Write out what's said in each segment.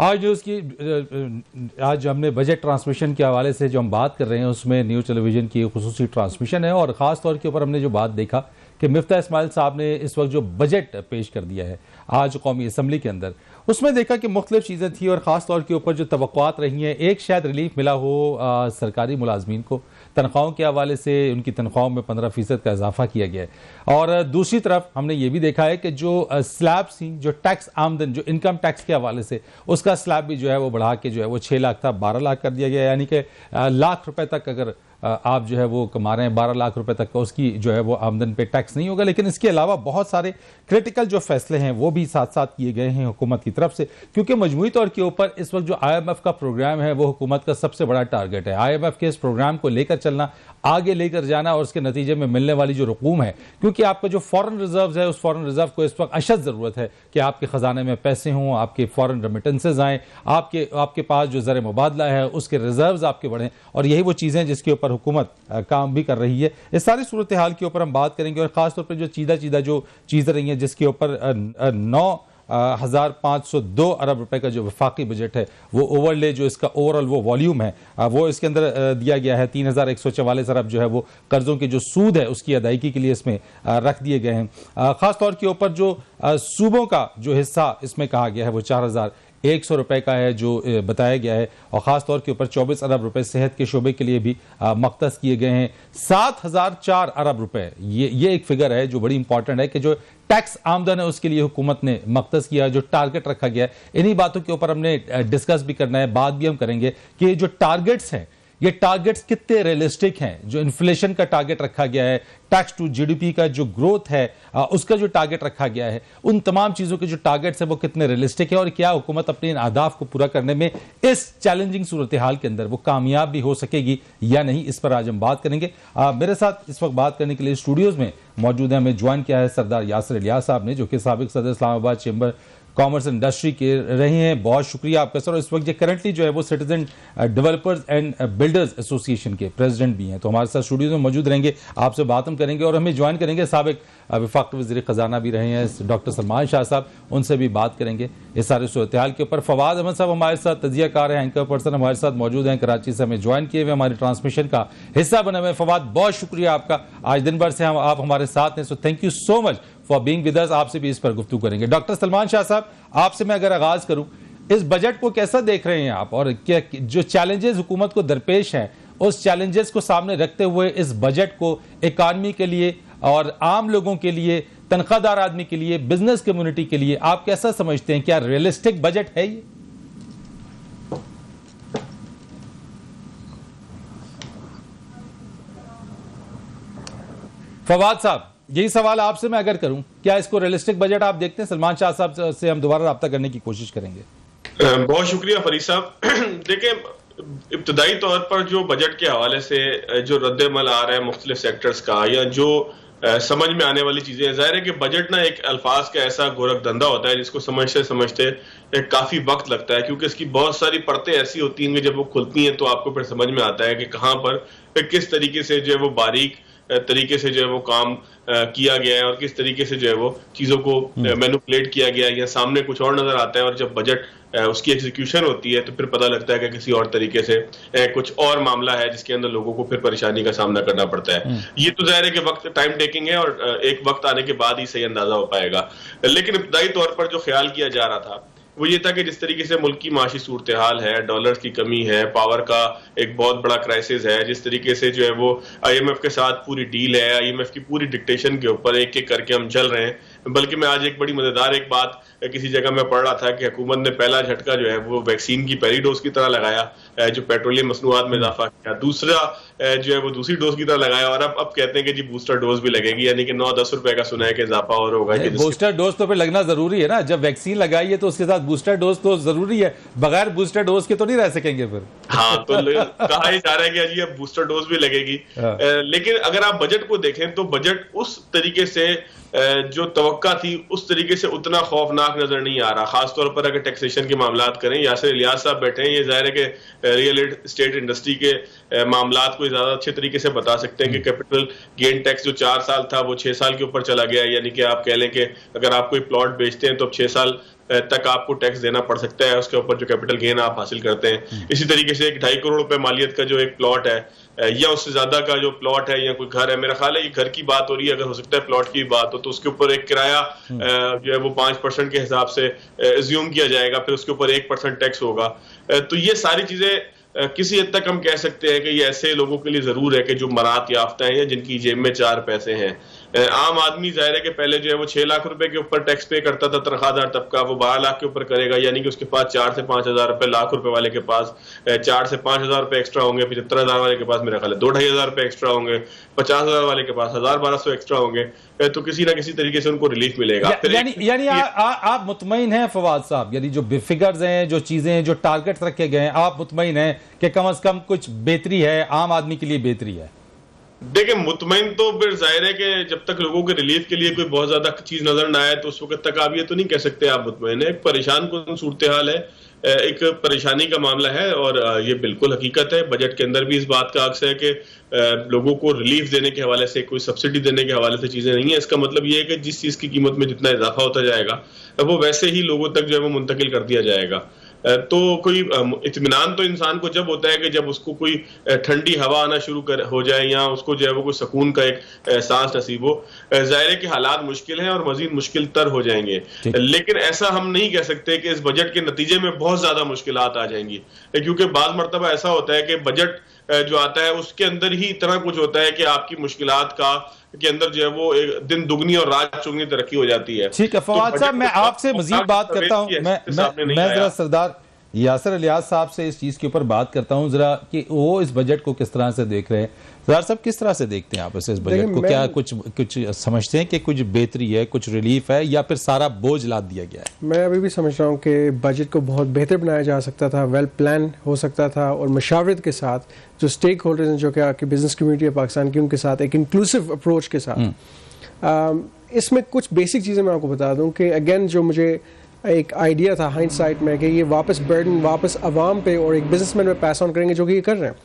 आज न्यूज़ की आज हमने बजट ट्रांसमिशन के हवाले से जो हम बात कर रहे हैं उसमें न्यूज़ टेलीविज़न की खुसूसी ट्रांसमिशन है और ख़ास तौर के ऊपर हमने जो बात देखा कि मिफ्ता इस्माइल साहब ने इस वक्त जो बजट पेश कर दिया है आज कौमी असम्बली के अंदर, उसमें देखा कि मुख्तलिफ चीज़ें थी और ख़ास तौर के ऊपर जो तवक्कुआत रही हैं, एक शायद रिलीफ मिला हो सरकारी मुलाजमीन को, तनख्वाहों के हवाले से उनकी तनख्वाहों में 15% का इजाफा किया गया है। और दूसरी तरफ हमने ये भी देखा है कि जो स्लैब्स थी, जो टैक्स आमदन, जो इनकम टैक्स के हवाले से उसका स्लैब भी जो है वो बढ़ा के जो है वो 6 लाख था 12 लाख कर दिया गया, यानी कि लाख रुपए तक अगर आप जो है वो कमा रहे हैं 12 लाख रुपए तक का उसकी जो है वो आमदन पे टैक्स नहीं होगा। लेकिन इसके अलावा बहुत सारे क्रिटिकल जो फैसले हैं वो भी साथ साथ किए गए हैं हुकूमत की तरफ से, क्योंकि मजमूई तौर के ऊपर इस वक्त जो IMF का प्रोग्राम है वो हुकूमत का सबसे बड़ा टारगेट है। IMF के इस प्रोग्राम को लेकर चलना, आगे लेकर जाना और उसके नतीजे में मिलने वाली जो रकूम है, क्योंकि आपका जो फॉरेन रिजर्व है उस फॉरेन रिजर्व को इस वक्त अशद ज़रूरत है कि आपके ख़जाने में पैसे हों, आपके फॉरेन रेमिटेंसेज आएँ, आपके पास जो ज़र मुबादला है उसके रिजर्व्स आपके बढ़ें, और यही वो चीज़ें जिसके ऊपर हुकूमत काम भी कर रही है। इस सारी सूरत हाल के ऊपर हम बात करेंगे और ख़ासतौर पर जो चीज़ा जो चीज़ें रही हैं जिसके ऊपर 9,502 अरब रुपए का जो वफाकी बजट है वो ओवरले जो इसका ओवरऑल वो वॉल्यूम है वो इसके अंदर दिया गया है। 3,144 अरब जो है वो कर्जों के जो सूद है उसकी अदायगी के लिए इसमें रख दिए गए हैं। ख़ास तौर के ऊपर जो सूबों का जो हिस्सा इसमें कहा गया है वो 4,100 रुपए का है जो बताया गया है, और ख़ास तौर के ऊपर 24 अरब रुपए सेहत के शोबे के लिए भी मख्तस किए गए हैं। 7,004 अरब रुपए ये एक फिगर है जो बड़ी इंपॉर्टेंट है कि जो टैक्स आमदन है उसके लिए हुकूमत ने मख्तस किया, जो टारगेट रखा गया है। इन्हीं बातों के ऊपर हमने डिस्कस भी करना है, बात भी हम करेंगे कि जो टारगेट्स हैं ये टारगेट्स कितने रियलिस्टिक हैं। जो इन्फ्लेशन का टारगेट रखा गया है, टैक्स टू GDP का जो ग्रोथ है उसका जो टारगेट रखा गया है, उन तमाम चीज़ों के जो टारगेट्स हैं वो कितने रियलिस्टिक है और क्या हुकूमत अपने इन अहदाफ को पूरा करने में इस चैलेंजिंग सूरत हाल के अंदर वो कामयाब भी हो सकेगी या नहीं, इस पर आज हम बात करेंगे। मेरे साथ इस वक्त बात करने के लिए स्टूडियोज़ में मौजूद है, हमें ज्वाइन किया है सरदार यासिर इलियास साहब ने, जो कि साबिक सदर इस्लामाबाद चेंबर कॉमर्स इंडस्ट्री के रहे हैं। बहुत शुक्रिया आपका सर। और इस वक्त ये करंटली जो है वो citizen developers and builders association के प्रेसिडेंट भी हैं, तो हमारे साथ स्टूडियो में मौजूद रहेंगे, आपसे बात हम करेंगे। और हमें ज्वाइन करेंगे साबिक वफाक वज़ीर ख़जाना भी रहे हैं डॉक्टर सलमान शाह साहब, उनसे भी बात करेंगे इस सारे सूरत हाल के ऊपर। फवाद अहमद साहब हमारे साथ तजियाकार हैं, एंकर पर्सन हमारे साथ मौजूद हैं, कराची से हमें ज्वाइन किए हुए हमारे ट्रांसमिशन का हिस्सा बने हुए। फवाद, बहुत शुक्रिया आपका, आज दिन भर से आप हमारे साथ हैं, so thank you so much for being with us. आपसे भी इस पर गुफ्तगू करेंगे। डॉक्टर सलमान शाह साहब, आपसे मैं अगर आगाज करूं, इस बजट को कैसा देख रहे हैं आप, और क्या जो चैलेंजेस हुकूमत को दरपेश हैं उस चैलेंजेस को सामने रखते हुए इस बजट को इकॉनमी के लिए और आम लोगों के लिए, तनख्वाहदार आदमी के लिए, बिजनेस कम्युनिटी के लिए आप कैसा समझते हैं? क्या रियलिस्टिक बजट है ये? फवाद साहब, यही सवाल आपसे मैं अगर करूं, क्या इसको रियलिस्टिक बजट आप देखते हैं? सलमान शाह साहब से हम दोबारा रब्ता करने की कोशिश करेंगे। बहुत शुक्रिया फरीद साहब। देखिए, इब्तदाई तौर पर जो बजट के हवाले से जो रद्द-ए-अमल आ रहा है मुख्तलिफ सेक्टर्स का, या जो समझ में आने वाली चीजें, जाहिर है कि बजट ना एक अल्फाज का ऐसा गोरख धंधा होता है जिसको समझते समझते काफी वक्त लगता है, क्योंकि इसकी बहुत सारी परतें ऐसी होती हैं कि जब वो खुलती हैं तो आपको फिर समझ में आता है कि कहाँ पर किस तरीके से जो है वो बारीक तरीके से जो है वो काम किया गया है और किस तरीके से जो है वो चीजों को मैनिपुलेट किया गया है, या सामने कुछ और नजर आता है और जब बजट उसकी एग्जीक्यूशन होती है तो फिर पता लगता है कि किसी और तरीके से कुछ और मामला है जिसके अंदर लोगों को फिर परेशानी का सामना करना पड़ता है। ये तो जाहिर है कि वक्त टाइम टेकिंग है और एक वक्त आने के बाद ही सही अंदाजा हो पाएगा। लेकिन इब्तदाई तौर पर जो ख्याल किया जा रहा था वो ये था कि जिस तरीके से मुल्क की माशी सूरत हाल है, डॉलर की कमी है, पावर का एक बहुत बड़ा क्राइसिस है, जिस तरीके से जो है वो IMF के साथ पूरी डील है, IMF की पूरी डिक्टेशन के ऊपर एक एक करके हम चल रहे हैं। बल्कि मैं आज एक बड़ी मजेदार एक बात किसी जगह में पढ़ रहा था कि हुकूमत ने पहला झटका जो है वो वैक्सीन की पहली डोज की तरह लगाया, जो पेट्रोलियम मसनूआत में इजाफा किया, दूसरा जो है वो दूसरी डोज की तरह लगाया, और अब कहते हैं कि जी बूस्टर डोज भी लगेगी, यानी कि 9-10 रुपए का सुना है कि इजाफा और होगा। बूस्टर डोज तो फिर लगना जरूरी है ना, जब वैक्सीन लगाई है तो उसके साथ बूस्टर डोज तो जरूरी है, बगैर बूस्टर डोज के तो नहीं रह सकेंगे फिर। हाँ, तो कहा ही जा रहा है कि जी अब बूस्टर डोज भी लगेगी। लेकिन अगर आप बजट को देखें तो बजट उस तरीके से जो तवक्का थी उस तरीके से उतना खौफनाक नजर नहीं आ रहा। खासतौर पर अगर टैक्सेशन के मामलात करें, यासिर इलियास साहब बैठे हैं, ये जाहिर है कि रियल एस्टेट इंडस्ट्री के मामलात को ज्यादा अच्छे तरीके से बता सकते हैं कि कैपिटल गेन टैक्स जो 4 साल था वो 6 साल के ऊपर चला गया, यानी कि आप कह लें कि अगर आप कोई प्लॉट बेचते हैं तो अब 6 साल तक आपको टैक्स देना पड़ सकता है उसके ऊपर जो कैपिटल गेन आप हासिल करते हैं। इसी तरीके से 2.5 करोड़ रुपए मालियत का जो एक प्लॉट है या उससे ज्यादा का जो प्लॉट है या कोई घर है, मेरा ख्याल है ये घर की बात हो रही है, अगर हो सकता है प्लॉट की बात हो तो उसके ऊपर एक किराया जो है वो 5% के हिसाब से एज्यूम किया जाएगा, फिर उसके ऊपर 1% टैक्स होगा। तो ये सारी चीजें किसी हद तक हम कह सकते हैं कि ये ऐसे लोगों के लिए जरूर है कि जो मरात याफ्ता हैं या जिनकी जेब में 4 पैसे हैं। आम आदमी जाहिर है कि पहले जो है वो 6 लाख रुपए के ऊपर टैक्स पे करता था, तनख्वाहदार तबका वो 12 लाख के ऊपर करेगा, यानी कि उसके पास 4 से 5 हजार रुपए, लाख रुपए वाले के पास 4 से 5 हजार रुपए एक्स्ट्रा होंगे, 75,000 वाले के पास मेरा ख्याल है 2-2.5 हजार रुपए एक्स्ट्रा होंगे, 50 हजार वाले के पास 1,000-1,200 एक्स्ट्रा होंगे। तो किसी ना किसी तरीके से उनको रिलीफ मिलेगा। यानी आप मुतमईन हैं फवाद साहब, यानी जो फिगर्स हैं, जो चीजें हैं, जो टारगेट रखे गए हैं, आप मुतमईन हैं कि कम से कम कुछ बेहतरी है, आम आदमी के लिए बेहतरी है? देखिए, मुतमईन तो फिर जाहिर है कि जब तक लोगों के रिलीफ के लिए कोई बहुत ज्यादा चीज नजर ना आए तो उस वक्त तक आप ये तो नहीं कह सकते आप मुतमईन है। एक परेशान कुन सूरत हाल है, एक परेशानी का मामला है और ये बिल्कुल हकीकत है। बजट के अंदर भी इस बात का अक्स है कि लोगों को रिलीफ देने के हवाले से, कोई सब्सिडी देने के हवाले से चीजें नहीं है। इसका मतलब ये है कि जिस चीज की कीमत में जितना इजाफा होता जाएगा वो वैसे ही लोगों तक जो है वो मुंतकिल कर दिया जाएगा। तो कोई इत्मीनान तो इंसान को जब होता है कि जब उसको कोई ठंडी हवा आना शुरू हो जाए या उसको जो है वो कोई सुकून का एक एहसास नसीब हो। जाहिर है कि हालात मुश्किल हैं और मजीद मुश्किल तर हो जाएंगे, लेकिन ऐसा हम नहीं कह सकते कि इस बजट के नतीजे में बहुत ज्यादा मुश्किलात आ जाएंगी, क्योंकि बाज़ मरतबा ऐसा होता है कि बजट जो आता है उसके अंदर ही इतना कुछ होता है कि आपकी मुश्किलात के अंदर जो है वो एक दिन दुगनी और रात चौगनी तरक्की हो जाती है। ठीक है फवाद साहब, मैं आपसे मजीद बात करता हूं। मैं जरा सरदार यासिर इलियास साहब से इस चीज के ऊपर बात करता हूं जरा कि वो इस बजट को किस तरह से देख रहे हैं। सरदार साहब, किस तरह से देखते हैं आप इस बजट को? क्या कुछ समझते हैं कि कुछ बेहतरी है, कुछ रिलीफ है, या फिर सारा बोझ लाद दिया गया है? मैं अभी भी समझ रहा हूँ कि बजट को बहुत बेहतर बनाया जा सकता था, वेल प्लान हो सकता था और मशावरत के साथ जो स्टेक होल्डर्स हैं, जो कि आपकी बिजनेस कम्युनिटी है पाकिस्तान की, उनके साथ एक इंक्लूसिव अप्रोच के साथ। इसमें कुछ बेसिक चीज़ें मैं आपको बता दूं कि अगेन जो मुझे एक आइडिया था हाइंडसाइट में कि ये वापस बर्डन वापस आवाम पे और एक बिजनेसमैन पे पास ऑन करेंगे, जो कि ये कर रहे हैं।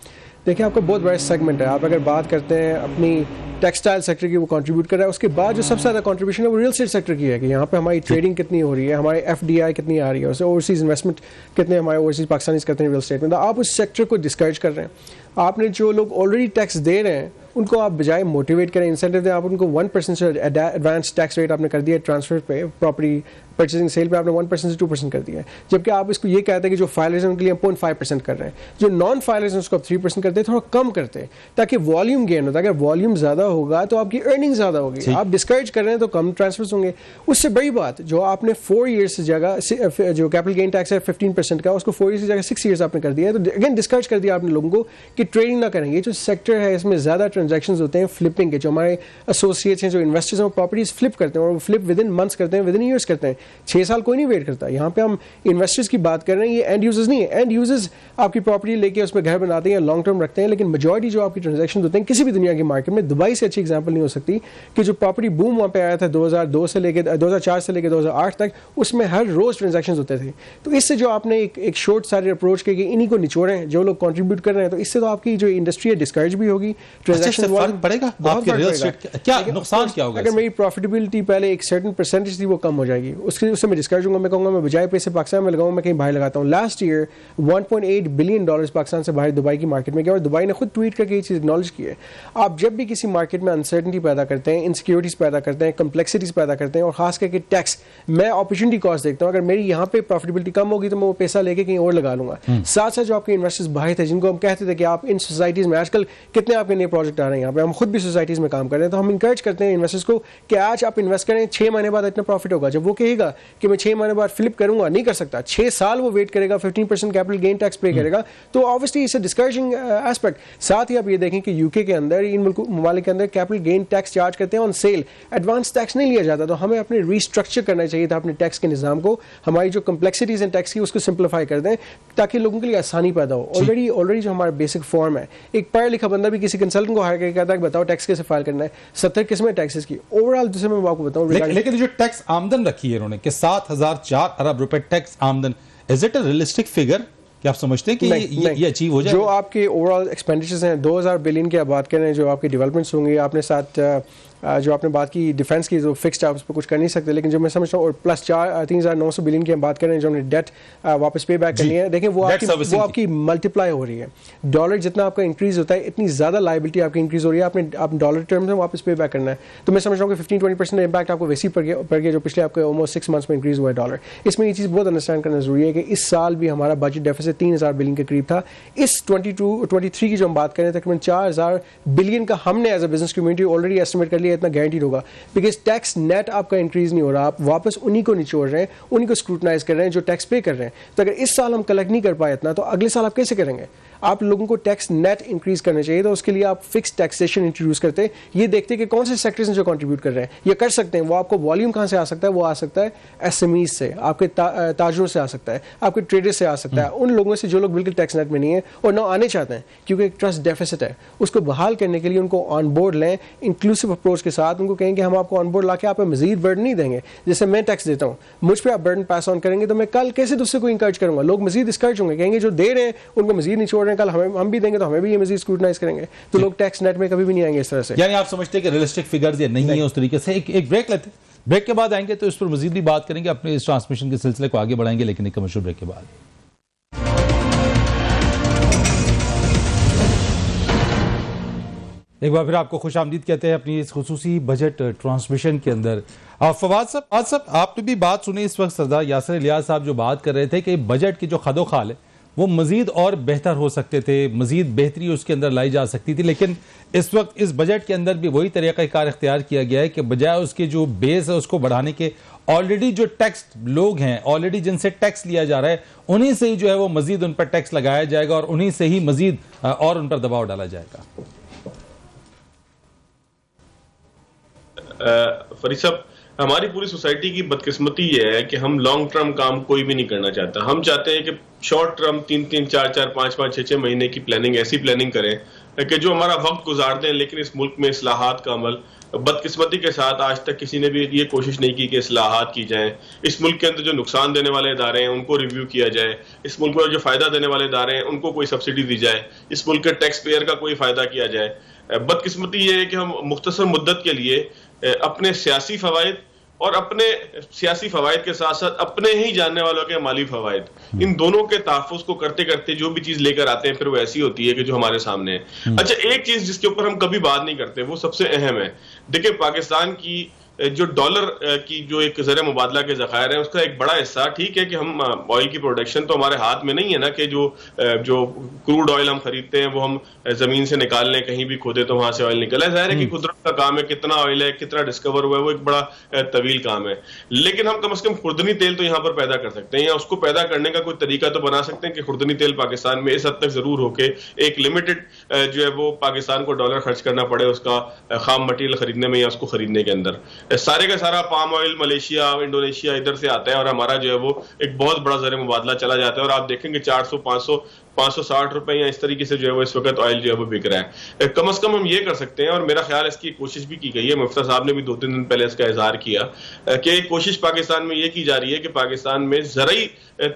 देखिए, आपका बहुत बड़ा सेगमेंट है। आप अगर बात करते हैं अपनी टेक्सटाइल सेक्टर की, वो कंट्रीब्यूट कर रहा है। उसके बाद जो सबसे ज़्यादा कंट्रीब्यूशन है वो रियल एस्टेट सेक्टर की है कि यहाँ पे हमारी ट्रेडिंग कितनी हो रही है, हमारी FDI कितनी आ रही है, उससे ओवरसीज़ इन्वेस्टमेंट कितने हमारे ओवरसीज़ पाकिस्तानीज करते हैं रियल एस्टेट में। तो आप उस सेक्टर को डिस्करेज कर रहे हैं। आपने जो लोग ऑलरेडी टैक्स दे रहे हैं उनको आप बजाय मोटिवेट करें, इंसेंटिव दें, आप उनको 1% से एडवांस टैक्स रेट आपने कर दिया ट्रांसफर पे, प्रॉपर्टी परचेजिंग सेल पे आपने 1% से 2% कर दिया है। जबकि आप इसको ये कहते हैं कि जो फाइलर्स हैं उनके लिए 0.5% कर रहे हैं, जो नॉन फाइलर्स हैं उसको आप 3% करते हैं, थोड़ा कम करते हैं ताकि वॉल्यूम गेन होता है। अगर वॉल्यूम ज़्यादा होगा तो आपकी अर्निंग ज़्यादा होगी। आप डिस्करेज कर रहे हैं तो कम ट्रांसफर्स होंगे। उससे बड़ी बात, जो आपने 4 ईयर्स से जगह जो कैपिटल गेन टैक्स है 15% का, उसको 4 ईयर्स की जगह 6 ईयर्स आपने कर दिया है। तो अगेन डिस्करेज कर दिया आपने लोगों को कि ट्रेडिंग ना करेंगे। जो सेक्टर है इसमें ज़्यादा ट्रांजेक्शन होते हैं फ्लिपिंग के। जो हमारे एसोसिएट्स हैं, जो इन्वेस्टर्स हैं, वो प्रॉपर्टीज फ्लिप करते हैं और वो फ्लिप विद इन मंथ्स करते हैं, विद इन ईयर्स करते हैं। 6 साल कोई नहीं वेट करता। यहाँ पे हम इन्वेस्टर्स की बात कर रहे हैं, ये एंड यूजर्स नहीं है। एंड यूजर्स आपकी प्रॉपर्टी लेके उसमें घर बनाते हैं, लॉन्ग टर्म रखते हैं, लेकिन मेजॉरिटी जो आपकी ट्रांजेक्शन होते हैं किसी भी दुनिया की मार्केट में, दुबई से अच्छी एग्जांपल नहीं हो सकती कि जो प्रॉपर्टी बूम वहाँ पे आया था 2004 से लेकर 2008 तक, उसमें हर रोज ट्रांजेक्शन होते थे। तो इससे जो आपने एक शॉर्ट साइडेड अप्रोच के इन्हीं को निचोड़ें, जो लोग कंट्रीब्यूट कर रहे हैं, तो इससे तो आपकी जो इंडस्ट्री है डिस्करेज भी होगी। ट्रांजेक्शन फर्क पड़ेगा, क्या नुकसान क्या होगा? अगर मेरी प्रॉफिटेबिलिटी पहले एक सर्टेन परसेंटेज थी वो कम हो जाएगी, उससे मैं डिस्करेज हूँगा। मैं कहूँगा मैं बजाय पैसे पाकिस्तान में लगाऊँ, मैं कहीं बाहर लगाता हूँ। लास्ट ईयर $1.8 बिलियन पाकिस्तान से बाहर दुबई की मार्केट में गया और दुबई ने खुद ट्वीट करके ये चीज़ एक्नॉलेज की है। आप जब भी किसी मार्केट में अनसर्टनिटी पैदा करते हैं, इनसिक्योरिटीज़ पैदा करते हैं, कम्प्लेक्सिटीज़ पैदा करते हैं और खास करके टैक्स, मैं अपॉर्चुनिटी कॉस्ट देखता हूँ। अगर मेरी यहाँ पे प्रॉफिटेबिलिटी कम होगी तो मैं वो पैसा लेके कहीं और लगा लूँगा। साथ साथ जो आपके इन्वेस्टर्स बाहर थे, जिनको हम कहते थे कि आप इन सोसाइटीज़ में, आजकल कितने आपके नए प्रोजेक्ट आ रहे हैं यहाँ पे, हम खुद भी सोसाइटीज़ में काम कर रहे हैं, तो हम इंकरेज करते हैं इन्वेस्टर्स को कि आज आप इन्वेस्ट करें, 6 महीने बाद इतना प्रॉफिट होगा। जब वो कहेगा कि मैं 6 महीने बाद फ्लिप करूंगा, नहीं कर सकता, 6 साल वो वेट करेगा, 15% कैपिटल गेन टैक्स पे करेगा, तो obviously it's a discouraging aspect. साथ ही आप ये देखें कि यूके के अंदर, इन ममालिक के अंदर कैपिटल गेन टैक्स चार्ज करते हैं ऑन सेल, एडवांस टैक्स नहीं लिया जाता। तो हमें अपने रिस्ट्रक्चर करना चाहिए था अपने टैक्स के निज़ाम को, हमारी जो कम्प्लेक्सिटीज हैं टैक्स की उसको सिंप्लीफाई कर दें ताकि लोगों के लिए आसानी पैदा हो। ऑलरेडी जो हमारा बेसिक फॉर्म है, एक पढ़ा लिखा बंदा भी किसी कंसल्टेंट को हायर करके कहता है कि बताओ टैक्स कैसे फाइल करना है, 70 किस्में टैक्सेस की ओवरऑल, जिसे मैं आपको बताऊं। लेकिन जो टैक्स आमदन रखी है उन्होंने कि 7,004 अरब रुपए टैक्स आमदन, is it a realistic figure? क्या आप समझते हैं कि ये अचीव हो जाए? जो आपके ओवरऑल एक्सपेंडिचर्स हैं 2000 बिलियन की आप बात कर रहे हैं, जो आपकी डेवलपमेंट्स होंगी, आपने साथ जो आपने बात की डिफेंस की, जो फिक्स्ड आप उस पर कुछ कर नहीं सकते, लेकिन जो मैं समझता हूँ, और प्लस 3,900 बिलियन की हम बात कर रहे हैं जो हमने डेट वापस पे बैक करनी है, देखें वो आपकी मल्टीप्लाई हो रही है। डॉलर जितना आपका इंक्रीज होता है, इतनी ज़्यादा लाइबिलिटी आपकी इंक्रीज हो रही है, आप डॉलर टर्म्स में वापस पे बैक करना है। तो मैं समझ रहा हूँ कि 15-20% इम्पैक्ट आपको वैसे ही पड़ गया जो पिछले आपके ऑलमोस्ट 6 मंथ्स में इंक्रीज हुआ है डॉलर। इसमें ये चीज़ बहुत अंडरस्टैंड करना जरूरी है कि इस साल भी हमारा बजट डेफिसिट 3,000 बिलियन के करीब था। इस 22-23 की जो हम बात करें, तकरीबन 4,000 बिलियन का हमने as a business community already estimate कर लिया, इतना गारंटीड होगा, बिकॉज टैक्स नेट आपका इंक्रीज नहीं हो रहा, आप वापस उन्हीं को निचोड़ रहे हैं, उन्हीं को स्क्रूटनाइज कर रहे हैं जो टैक्स पे कर रहे हैं। तो अगर इस साल हम कलेक्ट नहीं कर पाए इतना, तो अगले साल आप कैसे करेंगे? आप लोगों को टैक्स नेट इंक्रीज करना चाहिए, तो उसके लिए आप फिक्स टैक्सेशन इंट्रोड्यूस करते, ये देखते कि कौन से सेक्टर्स हैं जो कंट्रीब्यूट कर रहे हैं, ये कर सकते हैं। वो आपको वॉल्यूम कहाँ से आ सकता है? वो आ सकता है एसएमईज से, आपके ताजरों से आ सकता है, आपके ट्रेडर्स से आ सकता है, उन लोगों से जो लोग बिल्कुल टैक्स नेट में नहीं है और ना आने चाहते हैं, क्योंकि एक ट्रस्ट डेफिसिट है। उसको बहाल करने के लिए उनको ऑन बोर्ड लें, इंक्लूसिव अप्रोच के साथ उनको कहेंगे हम आपको ऑन बोर्ड लाके आप मजीद बर्डन नहीं देंगे। जैसे मैं टैक्स देता हूँ, मुझ पर आप बर्डन पास ऑन करेंगे, तो मैं कल कैसे दूसरे को इंकरेज करूंगा? लोग मजीद डिस्करेज होंगे, कहेंगे जो दे रहे हैं उनको मजीद नहीं छोड़ रहे हैं, कल हम भी देंगे तो हमें भी ये मजीद स्क्रूटनाइज करेंगे। तो लोग टैक्स नेट में कभी भी नहीं आएंगे इस तरह से। यानी आप समझते हैं कि रियलिस्टिक फिगर्स ये नहीं है उस तरीके से। एक ब्रेक लेते हैं, ब्रेक के बाद आएंगे तो इस पर मजीद भी बात करेंगे, अपने इस ट्रांसमिशन के सिलसिले को आगे बढ़ाएंगे, लेकिन एक कमर्शियल ब्रेक के बाद। एक बार फिर आपको खुश आमदीद कहते हैं अपनी इस खुसूसी बजट ट्रांसमिशन के अंदर। फवाद साहब, आपने भी बात सुनी इस वक्त सरदार यासिर इलियास साहब जो बात कर रहे थे कि बजट की जो खदोखाल है वो मजीद और बेहतर हो सकते थे, मजीद बेहतरी उसके अंदर लाई जा सकती थी, लेकिन इस वक्त इस बजट के अंदर भी वही तरीक़ाकार इख्तियार किया गया है कि बजाय उसके जो बेस है उसको बढ़ाने के, ऑलरेडी जो टैक्स लोग हैं, ऑलरेडी जिनसे टैक्स लिया जा रहा है, उन्हीं से ही जो है वो मजीद उन पर टैक्स लगाया जाएगा और उन्हीं से ही मजीद और उन पर दबाव डाला जाएगा। फरीद साहब, हमारी पूरी सोसाइटी की बदकिस्मती ये है कि हम लॉन्ग टर्म काम कोई भी नहीं करना चाहता। हम चाहते हैं कि शॉर्ट टर्म 3-3, 4-4, 5-5, 6-6 महीने की प्लानिंग, ऐसी प्लानिंग करें कि जो हमारा वक्त गुजार दें, लेकिन इस मुल्क में इस्लाहात का अमल बदकिस्मती के साथ आज तक किसी ने भी ये कोशिश नहीं की कि इस्लाहात की जाए। इस मुल्क के अंदर जो नुकसान देने वाले इदारे हैं उनको रिव्यू किया जाए, इस मुल्क में जो फायदा देने वाले इदारे हैं उनको कोई सब्सिडी दी जाए, इस मुल्क के टैक्स पेयर का कोई फायदा किया जाए। बदकिस्मती ये है कि हम मुख्तसर मुद्दत के लिए अपने सियासी फवायद और अपने सियासी फवायद के साथ साथ अपने ही जानने वालों के माली फवायद, इन दोनों के तहफ़्फ़ुज़ को करते करते जो भी चीज लेकर आते हैं फिर वो ऐसी होती है कि जो हमारे सामने है। अच्छा, एक चीज जिसके ऊपर हम कभी बात नहीं करते, वो सबसे अहम है। देखिए, पाकिस्तान की जो डॉलर की जो एक ज़र मुबादला के ज़खायर है उसका एक बड़ा हिस्सा, ठीक है कि हम ऑयल की प्रोडक्शन तो हमारे हाथ में नहीं है ना कि जो क्रूड ऑयल हम खरीदते हैं वो हम जमीन से निकाल लें, कहीं भी खोदे तो वहां से ऑयल निकला है। जाहिर है कि कुदरत का काम है, कितना ऑयल है, कितना डिस्कवर हुआ है, वो एक बड़ा तवील काम है। लेकिन हम कम से कम खुर्दनी तेल तो यहाँ पर पैदा कर सकते हैं, या उसको पैदा करने का कोई तरीका तो बना सकते हैं कि खुर्दनी तेल पाकिस्तान में इस हद तक जरूर हो के एक लिमिटेड जो है वो पाकिस्तान को डॉलर खर्च करना पड़े उसका खाम मटीरियल खरीदने में या उसको खरीदने के अंदर। सारे का सारा पाम ऑयल मलेशिया, इंडोनेशिया इधर से आता है और हमारा जो है वो एक बहुत बड़ा ज़र मुबादला चला जाता है और आप देखेंगे 400, 500, 560 रुपए या इस तरीके से जो है वो इस वक्त ऑयल जो है वो बिक रहा है। कम से कम हम ये कर सकते हैं, और मेरा ख्याल इसकी कोशिश भी की गई है, मुफ्ती साहब ने भी 2-3 दिन पहले इसका इजहार किया कि कोशिश पाकिस्तान में ये की जा रही है कि पाकिस्तान में ज़रूरी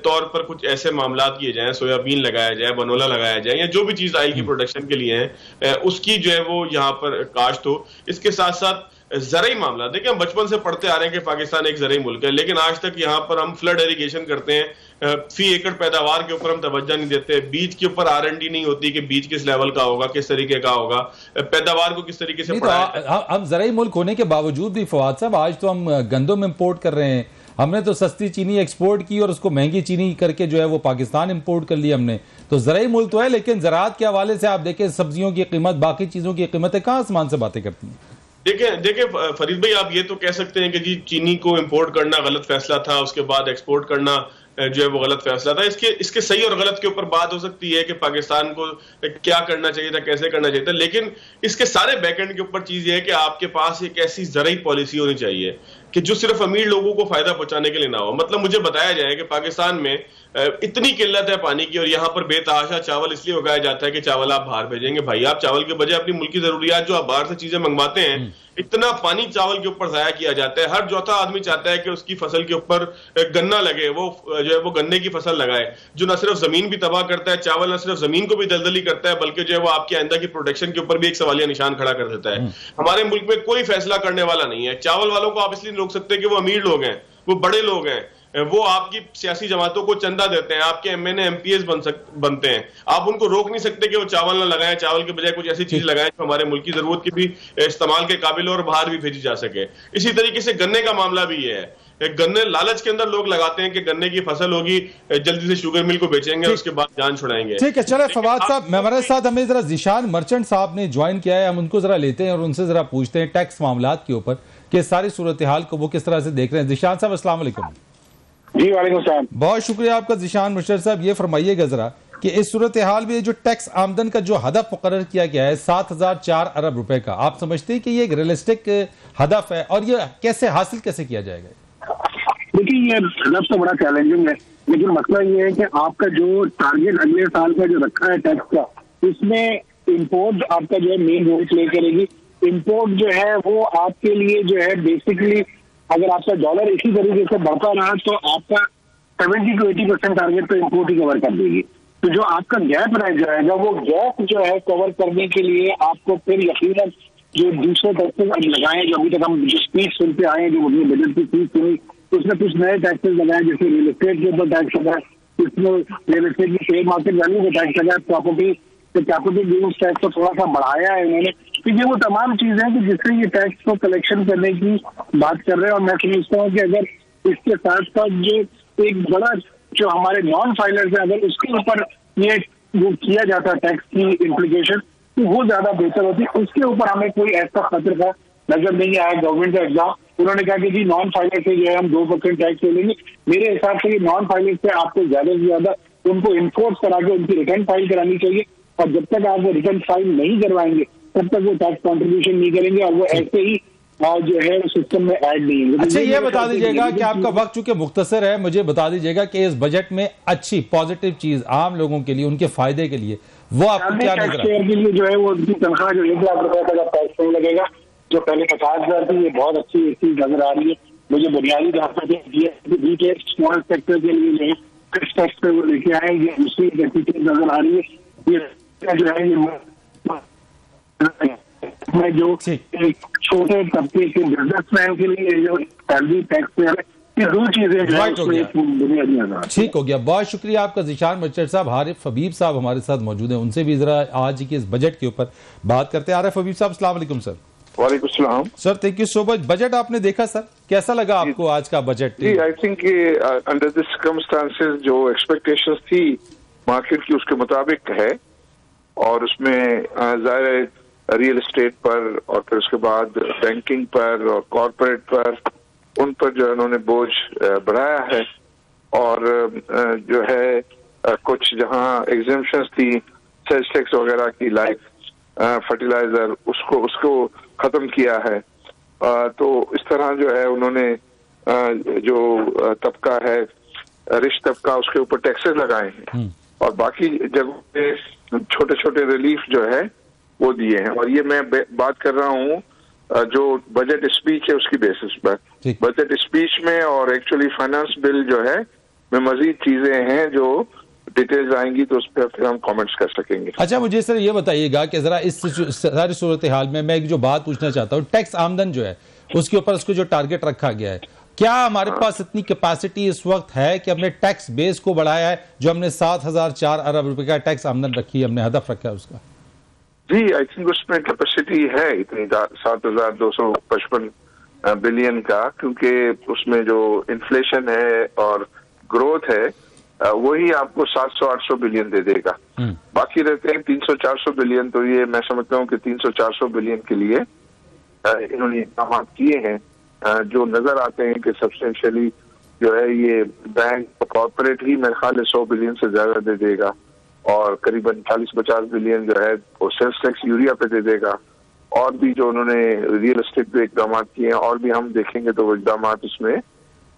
तौर पर कुछ ऐसे मामला किए जाएं, सोयाबीन लगाया जाए, बनोला लगाया जाए, या जो भी चीज़ ऑयल की प्रोडक्शन के लिए है उसकी जो है वो यहाँ पर काश्त हो। इसके साथ साथ ज़रूरी मामला, देखिए हम बचपन से पढ़ते आ रहे हैं कि पाकिस्तान एक ज़रूरी मुल्क है, लेकिन आज तक यहाँ पर हम फ्लड इरिगेशन करते हैं, फी एकड़ पैदावार के ऊपर हम तवज्जो नहीं देते, बीज के ऊपर R&D नहीं होती कि बीज किस लेवल का होगा, किस तरीके का होगा, पैदावार को किस तरीके से तो हम ज़रूरी मुल्क होने के बावजूद भी फवाद साहब आज तो हम गंदम इम्पोर्ट कर रहे हैं। हमने तो सस्ती चीनी एक्सपोर्ट की और उसको महंगी चीनी करके जो है वो पाकिस्तान इंपोर्ट कर ली हमने। तो ज़रूरी मुल्क तो है, लेकिन ज़राअत के हवाले से आप देखें सब्जियों की कीमत, बाकी चीज़ों की कीमतें कहाँ आसमान से बातें करती हैं। देखिए फरीद भाई, आप ये तो कह सकते हैं कि जी चीनी को इंपोर्ट करना गलत फैसला था, उसके बाद एक्सपोर्ट करना जो है वो गलत फैसला था। इसके सही और गलत के ऊपर बात हो सकती है कि पाकिस्तान को क्या करना चाहिए था, कैसे करना चाहिए था, लेकिन इसके सारे बैकएंड के ऊपर चीज ये है कि आपके पास एक ऐसी ज़रूरी पॉलिसी होनी चाहिए कि जो सिर्फ अमीर लोगों को फायदा पहुंचाने के लिए ना हो। मतलब मुझे बताया जाए कि पाकिस्तान में इतनी किल्लत है पानी की और यहाँ पर बेतहाशा चावल इसलिए उगाया जाता है कि चावल आप बाहर भेजेंगे। भाई, आप चावल के बजाय अपनी मुल्की जरूरियात जो आप बाहर से चीजें मंगवाते हैं, इतना पानी चावल के ऊपर जाया किया जाता है। हर चौथा आदमी चाहता है कि उसकी फसल के ऊपर गन्ना लगे, वो जो है वो गन्ने की फसल लगाए, जो न सिर्फ जमीन भी तबाह करता है, चावल न सिर्फ जमीन को भी दलदली करता है, बल्कि जो है वो आपके आइंदा की प्रोटेक्शन के ऊपर भी एक सवालिया निशान खड़ा कर देता है। हमारे मुल्क में कोई फैसला करने वाला नहीं है। चावल वालों को आप इसलिए रोक सकते हैं कि वो अमीर लोग हैं, वो बड़े लोग हैं, वो आपकी सियासी जमातों को चंदा देते हैं, आपके एमएनए एमपीएस बनते हैं। आप उनको रोक नहीं सकते कि वो चावल ना लगाएं, चावल के बजाय कुछ ऐसी चीज लगाएं जो हमारे मुल्क की जरूरत की भी इस्तेमाल के काबिल हो और बाहर भी भेजी जा सके। इसी तरीके से गन्ने का मामला भी ये है। गन्ने लालच के अंदर लोग लगाते हैं कि गन्ने की फसल होगी, जल्दी से शुगर मिल को बेचेंगे, उसके बाद जान छुड़ाएंगे। ठीक है, चले फवाद साहब, हमारे साथ हमें जरा जिशान मर्चेंट साहब ने ज्वाइन किया है, हम उनको जरा लेते हैं और उनसे जरा पूछते हैं टैक्स मामलात के ऊपर कि सारी सूरत हाल को वो किस तरह से देख रहे हैं। जिशान साहब अस्सलाम वालेकुम। जी वालेकुम सलाम। बहुत शुक्रिया आपका जिशान मुर्शद साहब। ये फरमाइएगा जरा कि इस सूरत हाल में जो टैक्स आमदन का जो हदफ मुकर्रर किया गया है 7,004 अरब रुपए का, आप समझते हैं कि ये एक रियलिस्टिक हदफ है और ये कैसे हासिल कैसे किया जाएगा? देखिए, ये हदफ तो बड़ा चैलेंजिंग है, लेकिन मसला ये है कि आपका जो टारगेट अगले साल का जो रखा है टैक्स का, इसमें इम्पोर्ट आपका जो है मेन रोल प्ले करेगी। इम्पोर्ट जो है वो आपके लिए जो है बेसिकली, अगर आपका डॉलर इसी तरीके से बढ़ता रहा तो आपका 70 to 80% टारगेट तो इम्पोर्ट ही कवर कर देगी। तो जो आपका गैप रह जाएगा, वो गैप जो है कवर करने के लिए आपको फिर यकीनन जो दूसरे टैक्सेस अब लगाए, जो अभी तक हम जो स्पीच सुनते आए हैं, जो अपने बजट की स्पीच सुनी, उसमें कुछ नए टैक्सेस लगाए, जैसे रियल एस्टेट के ऊपर टैक्स लगाए, इसमें रियल एस्टेट की शेयर मार्केट वैल्यू को टैक्स लगाया, प्रॉपर्टी तो कैपिटल गेन्स टैक्स को थोड़ा सा बढ़ाया है इन्होंने। तो ये वो तमाम चीजें हैं कि जिससे ये टैक्स को कलेक्शन करने की बात कर रहे हैं। और मैं समझता हूँ कि अगर इसके साथ साथ जो एक बड़ा जो हमारे नॉन फाइलर्स है, अगर उसके ऊपर ये वो किया जाता टैक्स की इम्प्लीकेशन, तो वो ज्यादा बेहतर होती है। उसके ऊपर हमें कोई ऐसा खतरा का नजर नहीं आया। गवर्नमेंट का एग्जाम उन्होंने कहा कि जी नॉन फाइलर से जो है हम 2% टैक्स ले लेंगे। मेरे हिसाब से ये नॉन फाइलर से आपको ज्यादा से ज्यादा उनको इन्फोर्स करा के उनकी रिटर्न फाइल करानी चाहिए, और जब तक आप वो रिटर्न फाइल नहीं करवाएंगे तब तक वो टैक्स कॉन्ट्रीब्यूशन नहीं करेंगे, और वो ऐसे ही जो है सिस्टम में ऐड नहीं होंगे। अच्छा, ये बता दीजिएगा कि आपका वक्त चूंकि मुख्तसर है, मुझे बता दीजिएगा कि इस बजट में अच्छी पॉजिटिव चीज आम लोगों के लिए, उनके फायदे के लिए वो आपको क्या नजर आता है? के लिए जो है वो उनकी तनख्वाह जो 1 लाख रुपए का टैक्स नहीं लगेगा, जो पहले 50,000 थी, ये बहुत अच्छी चीज नजर आ रही है मुझे। बुनियादी तौर पर स्मॉल सेक्टर के लिए जो है फिक्स टैक्स पे वो लेके आए, ये दूसरी अच्छी चीज नजर आ रही है। ये जो है ये जो एक छोटे तबके के बिजनेसमैन के लिए जो सैलरी टैक्स पे ये दो चीजें ठीक हो गया। बहुत शुक्रिया आपका जिशान मर्चेंट साहब। आरिफ हबीब साहब हमारे साथ मौजूद हैं, उनसे भी जरा आज के इस बजट के ऊपर बात करते हैं। आरिफ हबीब साहब अस्सलाम वालेकुम सर। वालेकुम सलाम sir, thank you so much. Budget आपने देखा सर, कैसा लगा आपको आज का बजट? जी, I think under this circumstances जो एक्सपेक्टेशंस थी मार्केट की उसके मुताबिक है, और उसमें जाहिर है रियल एस्टेट पर और फिर उसके बाद बैंकिंग पर और कॉर्पोरेट पर, उन पर जो है उन्होंने बोझ बढ़ाया है। और जो है कुछ जहां एग्जेम्पशंस थी सेल्स टैक्स वगैरह की, लाइक फर्टिलाइजर, उसको खत्म किया है। तो इस तरह जो है उन्होंने जो तबका है रिच तबका, उसके ऊपर टैक्सेस लगाए हैं, और बाकी जगहों पे छोटे छोटे रिलीफ जो है वो दिए हैं। और ये मैं बात कर रहा हूँ जो बजट स्पीच है उसकी बेसिस पर। बजट स्पीच में और एक्चुअली फाइनेंस बिल जो है में मजीद चीजें हैं जो डिटेल्स आएंगी, तो उस पर फिर हम कमेंट्स कर सकेंगे। अच्छा, मुझे सर ये बताइएगा कि जरा इस सारी सूरत हाल में मैं एक जो बात पूछना चाहता हूँ, टैक्स आमदन जो है उसके ऊपर उसको जो टारगेट रखा गया है, क्या हमारे पास इतनी कैपेसिटी इस वक्त है कि हमने टैक्स बेस को बढ़ाया है? जो हमने 7,004 अरब रुपए का टैक्स आमदन रखी है, हमने हदफ रखा है उसका। जी, आई थिंक उसमें कैपेसिटी है इतनी 7,255 बिलियन का, क्योंकि उसमें जो इन्फ्लेशन है और ग्रोथ है वही आपको 700-800 बिलियन दे देगा। बाकी रहते हैं 300-400 बिलियन। तो ये मैं समझता हूँ कि 300-400 बिलियन के लिए इन्होंने इक़दाम किए हैं, जो नजर आते हैं कि सब्सटेंशियली जो है ये बैंक कॉर्पोरेट ही मेरे ख्याल 100 बिलियन से ज्यादा दे देगा, और करीबन 40-50 बिलियन जो है वो सेल्स टैक्स यूरिया पे दे देगा। और भी जो उन्होंने रियल एस्टेट पे इक़दाम किए हैं, और भी हम देखेंगे तो वो इक़दाम उसमें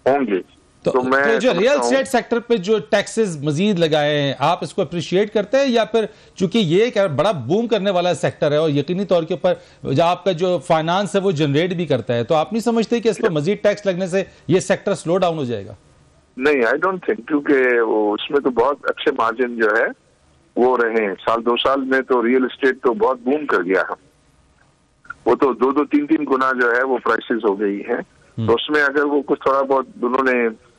होंगे। तो मैं जो रियल समझता हूं- एस्टेट सेक्टर पे जो टैक्सेस मजीद लगाए हैं, आप इसको अप्रिशिएट करते हैं, या फिर चूंकि ये एक बड़ा बूम करने वाला सेक्टर है और यकीनी तौर के ऊपर जो आपका जो फाइनेंस है वो जनरेट भी करता है, तो आप नहीं समझते कि इस पर मजीद टैक्स लगने से ये सेक्टर स्लो डाउन हो जाएगा? नहीं, आई डोंट थिंक, क्योंकि वो उसमें तो बहुत अच्छे मार्जिन जो है वो रहे हैं। साल 2 साल में तो रियल एस्टेट तो बहुत बूम कर गया है, वो तो 2-2, 3-3 गुना जो है वो प्राइसेस हो गई है। तो उसमें अगर वो कुछ थोड़ा बहुत उन्होंने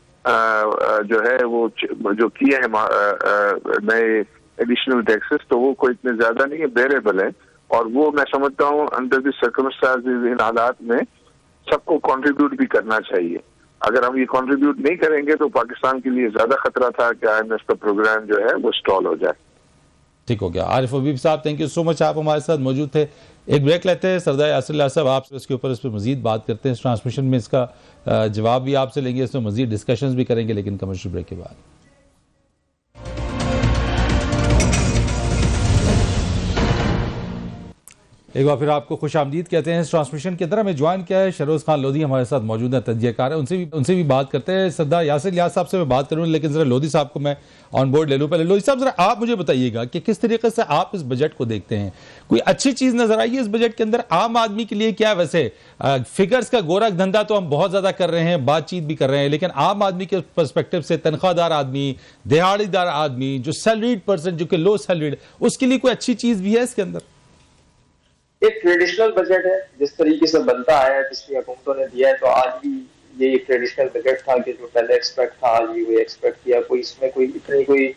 जो है वो जो किए हैं नए एडिशनल टैक्सेस, तो वो कोई इतने ज्यादा नहीं है, बेरेबल है। और वो मैं समझता हूँ अंडर द सर्कमस्टांसेस, इन हालात में सबको कंट्रीब्यूट भी करना चाहिए। अगर हम ये कंट्रीब्यूट नहीं करेंगे तो पाकिस्तान के लिए ज्यादा खतरा था कि IMF का प्रोग्राम जो है वो स्टॉल हो जाए। ठीक हो गया। आरिफ हबीब साहब, थैंक यू सो मच, आप हमारे साथ मौजूद थे। एक ब्रेक लेते हैं। सरदार यासिर साहब, आपसे इसके ऊपर इस पर मजीद बात करते हैं, इस ट्रांसमिशन में इसका जवाब भी आपसे लेंगे, इसमें मजीद डिस्कशंस भी करेंगे, लेकिन कमर्शियल ब्रेक के बाद। एक बार फिर आपको खुश आमदीद कहते हैं इस ट्रांसमिशन के अंदर। हमें ज्वाइन किया है शहरोज खान लोधी, हमारे साथ मौजूद है, तजज़ियाकार है, उनसे भी बात करते हैं। सरदार यासिर साहब से मैं बात करूँ, लेकिन जरा लोधी साहब को मैं ऑन बोर्ड ले लूँ। पहले लोधी साहब, जरा आप मुझे बताइएगा कि किस तरीके से आप इस बजट को देखते हैं? कोई अच्छी चीज़ नजर आई है इस बजट के अंदर आम आदमी के लिए? क्या वैसे फिगर्स का गोरख धंधा तो हम बहुत ज़्यादा कर रहे हैं, बातचीत भी कर रहे हैं, लेकिन आम आदमी के परस्पेक्टिव से तनख्वाहदार आदमी, दिहाड़ीदार आदमी, जो सैलरीड पर्सन, जो कि लो सैलरीड, उसके लिए कोई अच्छी चीज़ भी है इसके अंदर? एक ट्रेडिशनल बजट है, जिस तरीके से बनता आया है, पिछली हुकूमतों ने दिया है, तो आज भी ये एक ट्रेडिशनल बजट था कि जो पहले एक्सपेक्ट था आज भी वो एक्सपेक्ट किया। कोई इसमें कोई इतनी कोई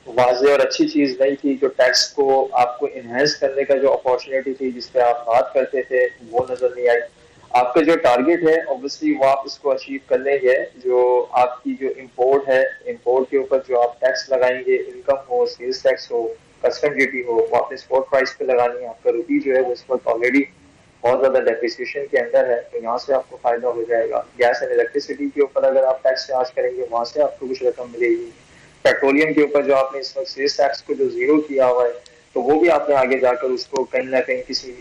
वाज़ेह और अच्छी चीज नहीं थी। जो टैक्स को आपको इनहेंस करने का जो अपॉर्चुनिटी थी, जिस पे आप बात करते थे, वो नजर नहीं आई। आपका जो टारगेट है ऑब्वियसली वो आप उसको अचीव कर लेंगे। जो आपकी जो इम्पोर्ट है, इम्पोर्ट के ऊपर जो आप टैक्स लगाएंगे, इनकम हो, सेल्स टैक्स हो, कस्टम ड्यूटी हो, वो आपने स्पॉट प्राइस पे लगानी है। आपका रुपी जो है वो इस वक्त ऑलरेडी बहुत ज्यादा डेप्रिसिएशन के अंदर है, तो यहाँ से आपको फायदा हो जाएगा। गैस एंड इलेक्ट्रिसिटी के ऊपर अगर आप टैक्स चार्ज करेंगे, वहां से आपको कुछ रकम मिलेगी। पेट्रोलियम के ऊपर जो आपने इस वक्त सेल्स टैक्स को जो जीरो किया हुआ है, तो वो भी आपने आगे जाकर उसको कहीं ना कहीं किसी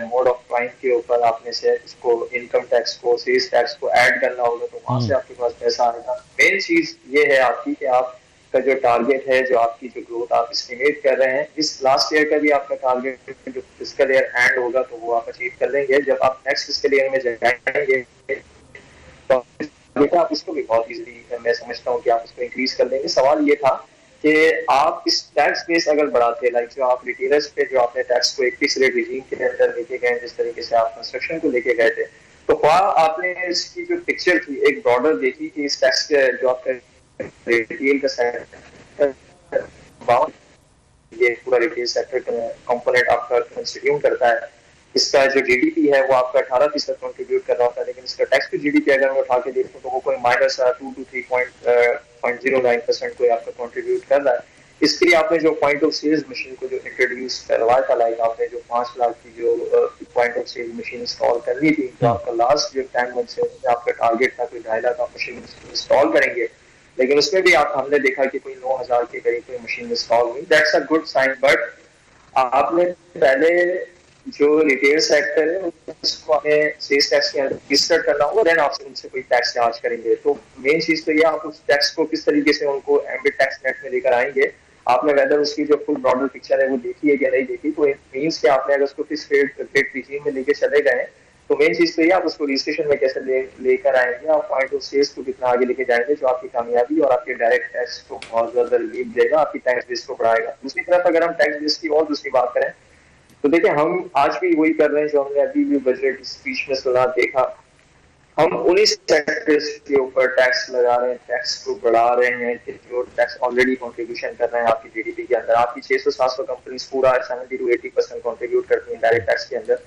मोड ऑफ क्राइम के ऊपर आपने से उसको इनकम टैक्स को, सेल्स टैक्स को ऐड करना होगा, तो वहां से आपके पास पैसा आएगा। मेन चीज ये है आपकी कि आप का जो टारगेट है, जो आपकी जो ग्रोथ आप एस्टिमेट कर रहे हैं, इस लास्ट ईयर का भी आपका टारगेट जो फिस्कल ईयर एंड होगा तो वो आप अचीव कर लेंगे। जब आप नेक्स्ट फिस्कल ईयर में जाएंगे तो बेटा आप उसको भी बहुत इजीली, मैं समझता हूँ कि आप उसको इंक्रीज कर लेंगे। सवाल ये था कि आप इस टैक्स बेस अगर बढ़ाते, लाइक जो आप रिटेलर्स पे जो आपने टैक्स को एक फिक्स रेट रिजीम के अंदर लेके गए, जिस तरीके से आप कंस्ट्रक्शन को लेके गए थे, तो आपने इसकी जो पिक्चर थी एक ब्रॉडर देखी कि इस टैक्स जो आपका रिटेल का सेक्टर, ये पूरा रिटेल सेक्टर कंपोनेंट आपका कंस्टिट्यूट करता है। इसका जो जीडीपी है वो आपका 18% कंट्रीब्यूट कर रहा था, लेकिन इसका टैक्स टू जीडीपी अगर मैं उठा के देखूं तो वो कोई माइनस 2 to 3.09% कोई आपका कंट्रीब्यूट कर रहा है। इसके लिए आपने जो पॉइंट ऑफ सेल्स मशीन को जो इंट्रोड्यूस करवाया था, लाइक आपने जो 5 लाख की जो point of sale machine install करनी थी, तो आपका लास्ट जो 10 मंथ से आपका टारगेट था कोई 2.5 लाख आप मशीन इंस्टॉल करेंगे, लेकिन उसमें भी हमने देखा कि कोई 9,000 के करीब कोई मशीन इंस्टॉल हुई। That's a good sign, but आपने पहले जो रिटेल सेक्टर है उसको हमें सेल्स टैक्स के अंदर रजिस्टर करना होगा, देन आपसे उनसे कोई टैक्स चार्ज करेंगे। तो मेन चीज तो ये आप उस टैक्स को किस तरीके से उनको एम्बेड टैक्स नेट में लेकर आएंगे। आपने वेदर उसकी जो फुल ब्रॉडर पिक्चर है वो देखी है या नहीं देखी, तो मीन्स कि आपने अगर उसको किस रेट रिजीम में लेके चले गए, तो मेन चीज तो ये आप उसको रजिस्ट्रेशन में कैसे लेकर आएंगे, आप पॉइंट ऑफ सेल्स को कितना आगे लेके जाएंगे, जो आपकी कामयाबी और आपके डायरेक्ट टैक्स को बहुत ज्यादा रिलीफ देगा, आपकी टैक्स बेस को बढ़ाएगा। दूसरी तरफ अगर हम टैक्स बेस की और दूसरी बात करें तो देखिए हम आज भी वही कर रहे हैं जो हमने अभी भी बजट स्पीच में सुना, देखा। हम उन्हीं सेक्टर्स के ऊपर टैक्स लगा रहे हैं, टैक्स को बढ़ा रहे हैं कि जो टैक्स ऑलरेडी कंट्रीब्यूशन कर रहे हैं आपकी जीडीपी के अंदर। आपकी 600-700 कंपनीज पूरा 70 to 80% कंट्रीब्यूट करती हैं डायरेक्ट टैक्स के अंदर।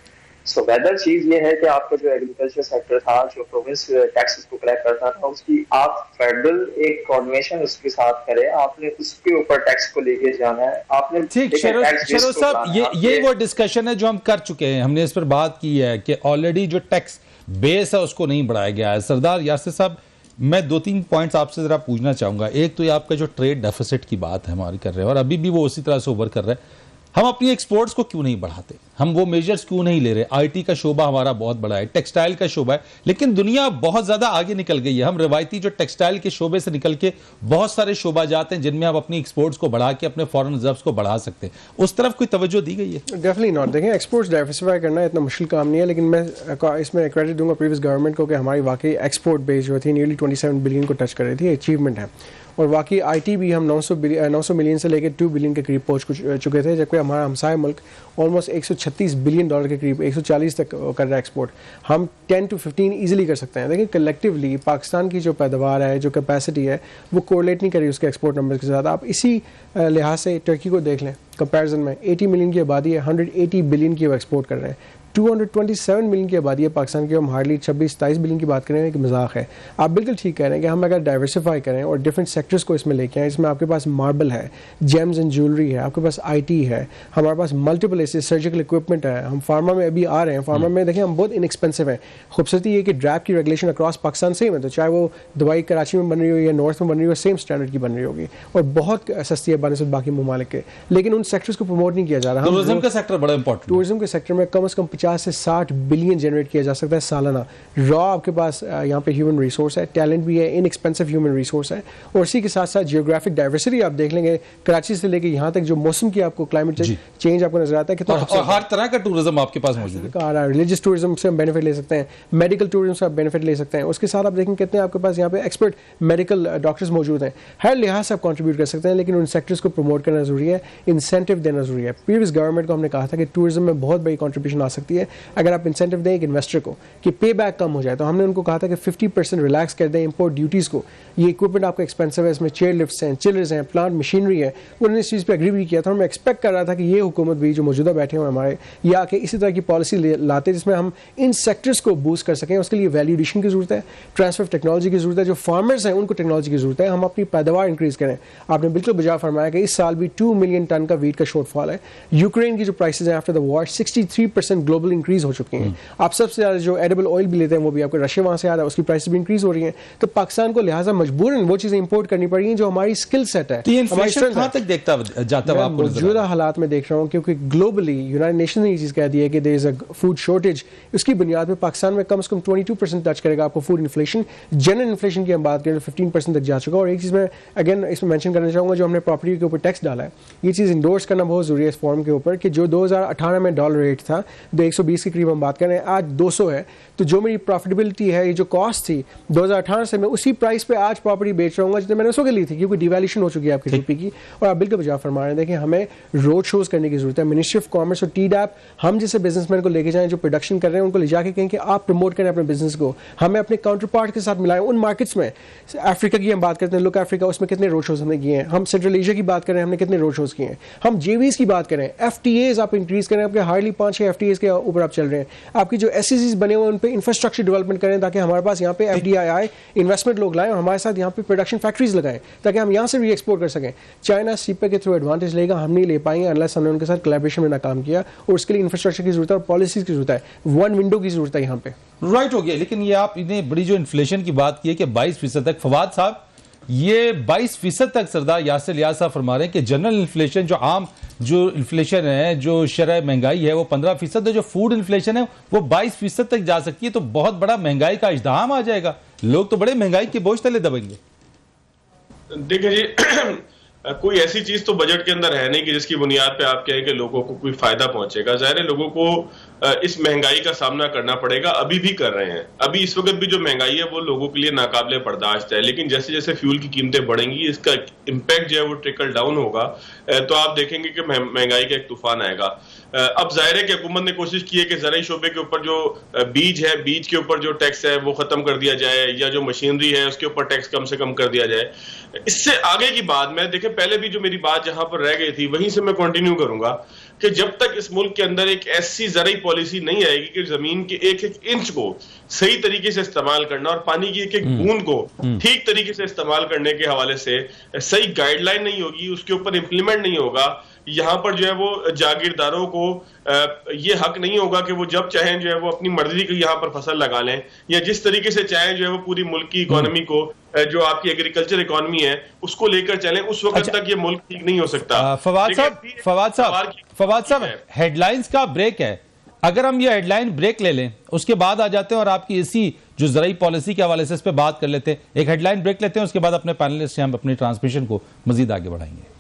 सो बेहतर चीज ये है कि आपका जो एग्रीकल्चर सेक्टर था, जो प्रोविंस टैक्सेस को कलेक्ट करता था, उसकी आप फेडरल एक कोऑर्डिनेशन उसके साथ करें। आपने उसके ऊपर टैक्स को लेके जाना है। आपने ठीक, शहरोज साहब, ये वो डिस्कशन है जो हम कर चुके हैं, हमने इस पर बात की है कि ऑलरेडी जो टैक्स बेस है उसको नहीं बढ़ाया गया है। सरदार यासिर साहब, मैं 2-3 पॉइंट्स आपसे जरा पूछना चाहूंगा। एक तो ये आपका जो ट्रेड डेफिसिट की बात है हमारी कर रहे हैं, और अभी भी वो उसी तरह से ओवर कर रहा है। हम अपनी एक्सपोर्ट्स को क्यों नहीं बढ़ाते, हम वो मेजर्स क्यों नहीं ले रहे। आईटी का शोबा हमारा बहुत बड़ा है, टेक्सटाइल का शोबा है, लेकिन दुनिया बहुत ज्यादा आगे निकल गई है। हम रिवायती जो टेक्सटाइल के शोबे से निकल के बहुत सारे शोबा जाते हैं जिनमें आप अपनी एक्सपोर्ट्स को बढ़ा के अपने फॉरेन रिजर्व्स को बढ़ा सकते हैं। उस तरफ कोई तवज्जो दी गई है? Definitely not. देखें, एक्सपोर्ट्स डाइवर्सिफाई करना इतना मुश्किल काम नहीं है, लेकिन मैं इसमें क्रेडिट दूंगा प्रीवियस गवर्नमेंट को कि हमारी वाकई एक्सपोर्ट बेस जो थी नियरली 27 बिलियन को टच कर रही थी, अचीवमेंट है। और वाकई आईटी भी हम 900 मिलियन से लेकर 2 बिलियन के करीब पहुंच चुके थे, जबकि हमारा हमसाय मुल्क ऑलमोस्ट $136 बिलियन के करीब 140 तक कर रहा है एक्सपोर्ट। हम 10 to 15 ईजिली कर सकते हैं। लेकिन कलेक्टिवली पाकिस्तान की जो पैदावार है, जो कैपेसिटी है, वो कोरिलेट नहीं करी उसके एक्सपोर्ट नंबर के साथ। आप इसी लिहाज से टर्की को देख लें, कंपैरिजन में 80 मिलियन की आबादी है, 180 बिलियन की वो एक्सपोर्ट कर रहे हैं। 227 मिलियन की आबादी है पाकिस्तान की, हम हार्डली 26-27 बिलियन की बात करें एक मजाक है। आप बिल्कुल ठीक कह रहे हैं कि हम अगर डाइवर्सिफाई करें और डिफरेंट सेक्टर्स को इसमें लेके आए, इसमें आपके पास मार्बल है, जेम्स एंड ज्वेलरी है, आपके पास आईटी है, हमारे पास मल्टीपल ऐसे सर्जिकल इक्विपमेंट है, हम फार्मा में अभी आ रहे हैं। फार्मा में देखें हम बहुत इनएक्सपेंसिव है। खूबसूरती ये कि ड्रैप की रेगुलेशन अक्रॉस पाकिस्तान सेम है, तो चाहे वो दवाई कराची में बन रही हो या नॉर्थ में बन रही हो, सेम स्टैंडर्ड की बन रही होगी और बहुत सस्ती है बनस्बत बाकी ममालिक के। लेकिन उन सेक्टर्स को प्रमोट नहीं किया जा रहा। टूरिज्म का सेक्टर बड़ा इंपॉर्टेंट, टूरिज्म के सेक्टर में कम से कम 50 से 60 बिलियन जनरेट किया जा सकता है सालाना। रॉ आपके पास यहाँ पे ह्यूमन रिसोर्स है, टैलेंट भी है, इनएक्सपेंसिव ह्यूमन रिसोर्स है। और इसी के साथ साथ जियोग्राफिक डाइवर्सिटी आप देख लेंगे, कराची से लेके यहाँ तक जो मौसम की आपको क्लाइमेट चेंज आपको नजर आता है कितना, और हर तरह का टूरिज्म आपके पास मौजूद है। रिलीजियस टूरिज्म से हम बेनिफिट ले सकते हैं, मेडिकल टूरिज्म से आप बेनिफिट ले सकते हैं। उसके साथ आप देखेंगे कितने आपके पास यहाँ पे एक्सपर्ट मेडिकल डॉक्टर्स मौजूद हैं। हर लिहाज से आप कंट्रीब्यूट कर सकते हैं, लेकिन उन सेक्टर्स को प्रमोट करना जरूरी है, इंसेंटिव देना जरूरी है। प्रीवियस गवर्नमेंट को हमने कहा था कि टूरिज्म में बहुत बड़ी कंट्रीब्यूशन आ सकती है अगर आप इंसेंटिव दें एक इन्वेस्टर को कि पे बैक कम हो जाए। तो हमने उनको कहा था कि 50% रिलैक्स कर दें इंपोर्ट ड्यूटीज़ को। ये इक्विपमेंट आपका एक्सपेंसिव है, इसमें चेयर लिफ्ट्स हैं, चिलर्स हैं, प्लांट मशीनरी है। उन्होंने इस चीज़ पे एग्री भी किया था और मैं एक्सपेक्ट कर रहा था कि ये हुकूमत भी जो मौजूदा बैठे हुए हमारे ये आके इसी तरह की पॉलिसी लाते जिसमें हम इन सेक्टर्स को बूस्ट कर सकें। उसके लिए वैल्यू एडिशन की जरूरत है, ट्रांसफर ऑफ टेक्नोलॉजी की जरूरत है, जो फार्मर्स हैं उनको टेक्नोलॉजी की जरूरत है, हम अपनी पैदावार इंक्रीज करें। आपने बिल्कुल बजा फरमाया कि इस साल भी 2 मिलियन टन का वीट का शॉर्टफॉल है। यूक्रेन की जो प्राइसेस हैं after the war 63% global increase हो चुकी हैं। आप सबसे ज़्यादा जो एडिबल ऑयल भी लेते हैं वो भी आपको रशिया वहाँ से आ रहा है, उसकी प्राइस भी इंक्रीज हो रही है। तो पाकिस्तान को लिहाजा मजबूरन वो चीज़ें इंपोर्ट करनी पड़ेगी जो हमारी स्किल सेट है। तो ये इन्फ्लेशन कहाँ तक देखता जाता है आपको? मौजूदा हालात में देख रहा हूँ क्योंकि ग्लोबली यूनाइटेड नेशन ने ये चीज़ कह दी है कि there is a food shortage. उसकी बुनियाद पर पाकिस्तान में कम से कम 22% टच करेगा आपको फूड इन्फ्लेशन। जनरल इन्फ्लेशन की हम बात करें तो 15% तक जा चुका। और एक चीज़ मैं अगेन इसमें मेंशन करना चाहूँगा, जो हमने प्रॉपर्टी के ऊपर टैक्स डाला है, ये चीज़ इंडोर्स करना बहुत ज़रूरी है इस फॉर्म के ऊपर कि जो 2018 में डॉलर रेट था 120 के करीब हम बात करें, आज 200 है। तो जो मेरी प्रॉफिटेबिलिटी है, ये जो कॉस्ट थी 2018 से, मैं उसी प्राइस पे आज प्रॉपर्टी बेच रहा हूँ जितने मैंने उसको ली थी, क्योंकि डिवैल्यूएशन हो चुकी है आपकी रुपये की। और आप बिल्कुल बजा फरमा रहे हैं। देखिए हमें रोड शोज करने की जरूरत है। मिनिस्ट्री ऑफ कॉमर्स और TDAP हम जैसे बिजनेसमैन को लेके जाएं जो प्रोडक्शन कर रहे हैं, उनको ले जाके कहें कि आप प्रमोट करें अपने बिजनेस को, हमें अपने काउंटर पार्ट के साथ मिलाएं उन मार्केट्स में। अफ्रीका की हम बात करते हैं, लुक अफ्रीका, उसमें कितने रोड शोज हमने किए हैं। हम सेंट्रल एशिया की बात करें, हमने कितने रोड शोज किए हैं। हम JVs की बात करें, FTAs आप इंक्रीज करें, आपके हार्डली 5-6 FTAs के ऊपर आप चल रहे हैं। आपकी जो SEZs बने हुए उन पर इंफ्रास्ट्रक्चर डेवलपमेंट करें ताकि हमारे पास यहाँ पे FDI इन्वेस्टमेंट लोग लाएं और हमारे साथ यहाँ पे प्रोडक्शन फैक्ट्रीज लगाएं ताकि हम यहाँ से री एक्सपोर्ट कर सकें। चाइना CPEC के थ्रू एडवांटेज लेगा, हम नहीं ले पाएंगे अनलेस हमने उनके साथ कोलैबोरेशन में नाकाम किया। और उसके लिए इंफ्रास्ट्रक्चर की जरूरत है और पॉलिसीज की जरूरत है, वन विंडो की जरूरत है यहाँ पे। राइट हो गया। लेकिन ये आपने बड़ी जो इन्फ्लेशन की बात की है कि 22% तक, फवाद साहब ये 22% तक सरदार यासिर लियाज साहब फरमा रहे हैं कि जनरल इन्फ्लेशन जो आम जो इन्फ्लेशन है, जो शरह महंगाई है वो 15% है, जो फूड इन्फ्लेशन है वो 22% तक जा सकती है। तो बहुत बड़ा महंगाई का इज़्दिहाम आ जाएगा, लोग तो बड़े महंगाई के बोझ तले दबेंगे। देखिए जी, कोई ऐसी चीज तो बजट के अंदर है नहीं कि जिसकी बुनियाद पे आप कहें कि लोगों को कोई फायदा पहुंचेगा। जाहिर है लोगों को इस महंगाई का सामना करना पड़ेगा, अभी भी कर रहे हैं। अभी इस वक्त भी जो महंगाई है वो लोगों के लिए नाकाबिले बर्दाश्त है, लेकिन जैसे जैसे फ्यूल की कीमतें बढ़ेंगी इसका इम्पैक्ट जो है वो ट्रिकल डाउन होगा। तो आप देखेंगे कि महंगाई का एक तूफान आएगा। अब जाहिर है कि हुकूमत ने कोशिश की है कि ज़राई शोबे के ऊपर जो बीज है, बीज के ऊपर जो टैक्स है वो खत्म कर दिया जाए, या जो मशीनरी है उसके ऊपर टैक्स कम से कम कर दिया जाए। इससे आगे की बात मैं देखें, पहले भी जो मेरी बात जहां पर रह गई थी वहीं से मैं कंटिन्यू करूंगा कि जब तक इस मुल्क के अंदर एक ऐसी ज़राई पॉलिसी नहीं आएगी कि जमीन के एक एक इंच को सही तरीके से इस्तेमाल करना और पानी की एक एक बूंद को ठीक तरीके से इस्तेमाल करने के हवाले से सही गाइडलाइन नहीं होगी, उसके ऊपर इंप्लीमेंट नहीं होगा, यहाँ पर जो है वो जागीरदारों को ये हक नहीं होगा कि वो जब चाहें जो है वो अपनी मर्जी की यहाँ पर फसल लगा लें, या जिस तरीके से चाहें जो है वो पूरी मुल्क की इकोनॉमी को जो आपकी एग्रीकल्चर इकोनॉमी है उसको लेकर चलें, उस वक्त अच्छा, तक ये मुल्क ठीक नहीं हो सकता। फवाद साहब हेडलाइंस का ब्रेक है, अगर हम ये हेडलाइन ब्रेक ले लें उसके बाद आ जाते हैं और आपकी इसी जो ज़राई पॉलिसी के हवाले से इस पे बात कर लेते हैं। एक हेडलाइन ब्रेक लेते हैं, उसके बाद अपने पैनलिस्ट से हम अपनी ट्रांसमिशन को मजीद आगे बढ़ाएंगे।